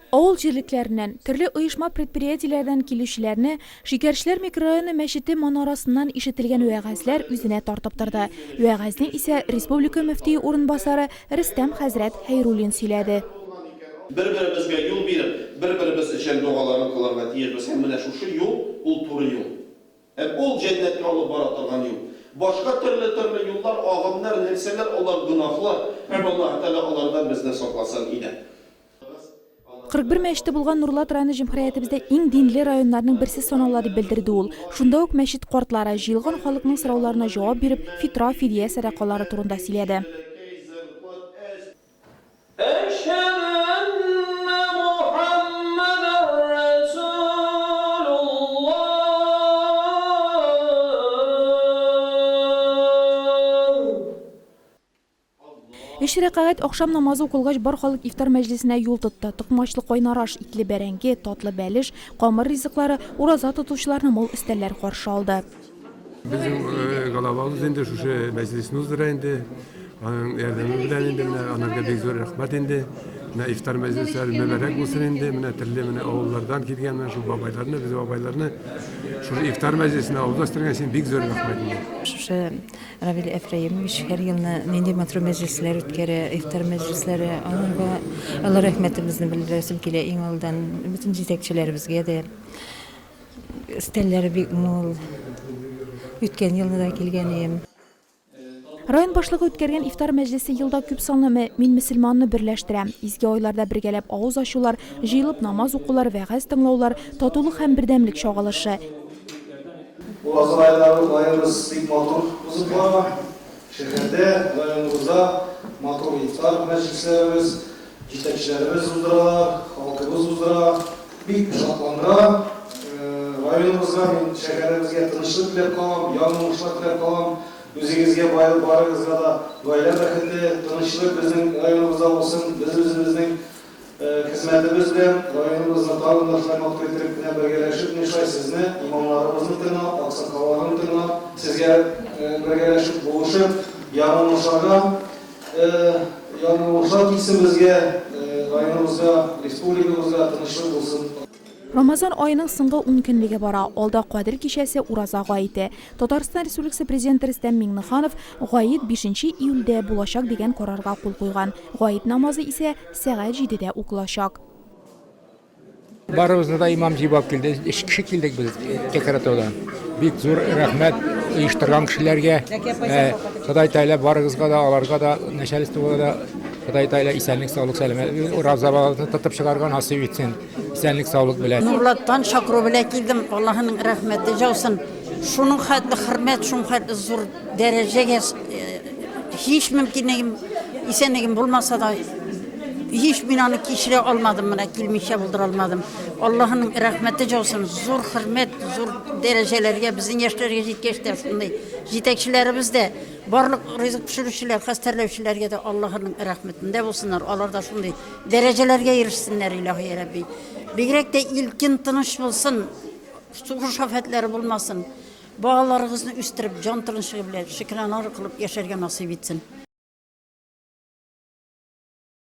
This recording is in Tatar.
Авыл җирлекләреннән, төрле оешма предприятиеләрдән килүчеләрне Шикәрчеләр микрорайоны мәчете манарасыннан ишетелгән вәгазьләр үзенә тартып торды. Вәгазьне исә республика мөфтие урынбасары Рөстәм хәзрәт Хәйруллин сөйләде. Bir-birimizga yo'l berib, bir-birimiz uchun duolarni qilarga tiyishmiz. Ham mana shu yo'l, ul to'g'ri yo'l. Ul jannatga olib bora turgan yo'l. Boshqa turli yo'llar, og'imlar, narsalar, ular gunohlar. Alloh taolo ulardan bizni saqlasin edi. 41 мәчете булган Нурлат районы җәмгыятебездә иң динле районнарның берсе санала дип белдерде ул. Шунда ук мәчет картлары җыелган халыкның сорауларына җавап биреп, фитра, фидия садакалары турында сөйләде. Эш рәкъәт акшам намазы укылгач бар халык ифтар мәҗлесенә юл тотты. Токмачлы кайнараш, итле бәрәңге, татлы бәлеш, камыр ризыклары ураза тотучыларны мул өстәлләр каршы алды. Bizim galabamız indi şu meclisimiz indi. Erdemi bilen indi. Anarga bek zor rahmet indi. İftar meclisleri mübarek olsun indi. Türlü oğullardan gitken şu babaylarını, biz babaylarını şu iftar meclisine avuzlaştırgan için bek zor rahmet indi. Şu Ravil Efraim her yılına nende metro meclisleri ütkere, iftar meclisleri onunla Allah rahmetimizni bildiresim kile inoldan bütün yetekçilerimizge de stelleri bek mol. Үткен елда килгәнем. Район башлыгы үткәргән ифтар мәҗлесе елда күп санлы мин мөселманны берләштерә. Изге айларда бергәләп авыз ачулар, җыелып намаз укулар, вәгазь тыңлаулар, татулык һәм бердәмлек чагылышы. Районыбыз бик матур узып бара. Шәһәрдә районыбызда матур ифтар мәҗлесләребез, җитәкчеләребез уздыралар, халкыбыз уздыра, бик шатландыра. Районымызга, шәһәребезгә тынычлык теләп калам, яңгырашлар теләп калам. Үзегезгә барыгызга да гаилә бәхете, тынычлык безнең районыбызда булсын. Без үзебезнең хезмәтебез белән районыбызны тагын да хөрмәт итеп кенә бергәләшеп нишләй сезне, имамнарыбызны тыңлап, аксакалларны тыңлап, сезгә бергәләшеп булышып, яңгырашлар килсен безгә, районыбызга, республикабызга тынычлык булсын. Рамазан айының соңгы 10 көнлеге бара. Алда Кадир кичәсе ураза гаете. Татарстан Республикасы Президенты Рөстәм Миңнеханов гает 5 июльдә булачак дигән карарга кул куйган. Гает намазы исә сәгать 7дә укылачак. Барыбызны да имам җибап килде. 3 кеше килдек без Кекратаудан. Бик зур рәхмәт оештырган кешеләргә. Ходай Тәгалә барыгызга да, аларга да, начальствога да Ходай Тәгалә исәнлек, саулык, сәламәтлек, уразабалыкны тотып чыгарган насыйп итсен. Исәнлек, саулык белән. Нурлаттан шакыру белән килдем. Аллаһның рәхмәте жаусын. Шуның хәтле хөрмәт, шуның хәтле зур дәрәҗәгә һич мөмкинлегем, исәнлегем булмаса да hiç binanı kişire almadım, bana kilmişe buldur almadım. Allah'ın rahmeti olsun, zor hürmet, zor derecelerge, bizim yaşlarga жеткәчтә шундай җитәкчеләребез дә, барлык ризык пешерүчеләр, хәстәрләүчеләргә дә Аллаһның рәхмәтендә булсыннар. Алар да шундай дәрәҗәләргә ирешсеннәр, илаһи Рабби. Бигрәк тә илкин тыныч булсын, сугыш афәтләре булмасын. Балаларыгызны үстереп, җан тынычлыгы белән шөкранә кылып яшәргә насыйп итсен.